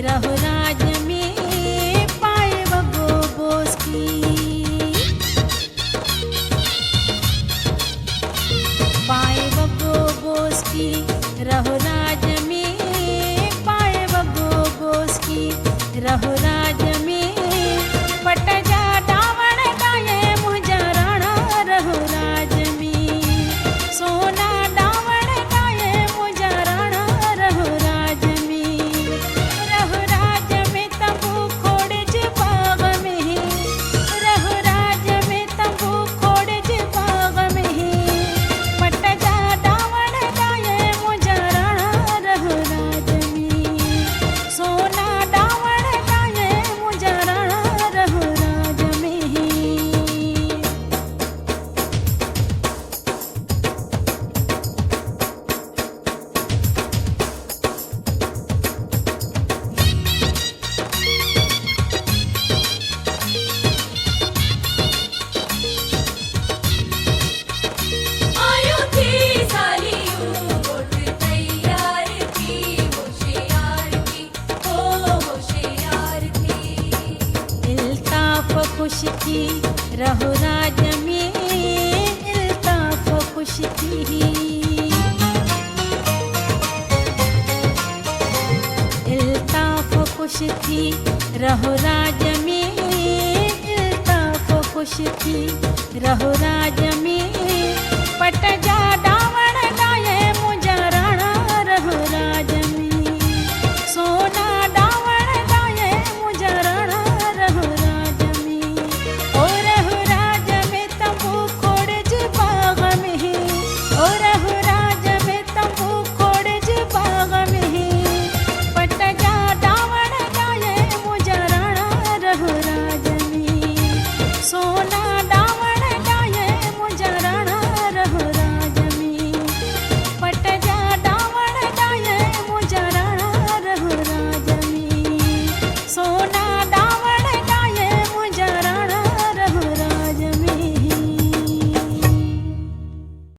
रहो राज में पाए बगो बोस की। पाए बगो बोस की रहो राज में पाए बगो बोस की रहो राज में पट जा डावण गाये मुझा राणा रहो राज में सोना डावण गाये मुझा राणा रहो राज में तंबू खोड़ ज बाग में रहो राज में तंबू खोड़ ज बाग में पट जा डावण गाये मुझा राणा रहो राज में सोना डावण गाये मुझा राणा रहो राज में। आयु थी सालियों वोट तैयार की होशियार की हो होशियार की। इल्ताफ खुश की रहो राज में इल्ताफ खुश की। इल्ताफ खुश की रहो राज में इल्ताफ खुश की रहो राज में